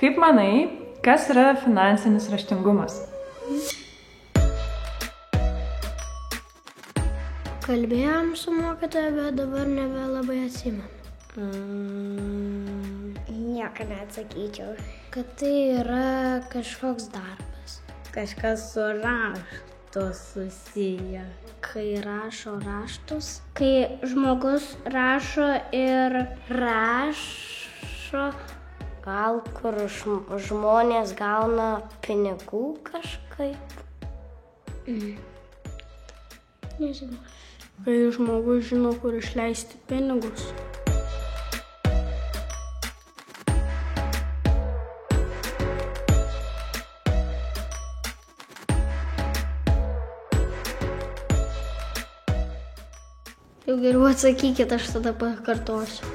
Kaip manai, kas yra finansinis raštingumas? Kalbėjom su mokytoja, bet dabar nebelabai atsimenu. Nieko neatsakyčiau. Kad tai yra kažkoks darbas. Kažkas su raštu susiję. Kai rašo raštus. Kai žmogus rašo ir rašo, gal kur žmonės gauna pinigų kažkaip. Nežinau. Kai žmogus žino, kur išleisti pinigus. Jau geriau atsakykit, aš tada pakartosiu.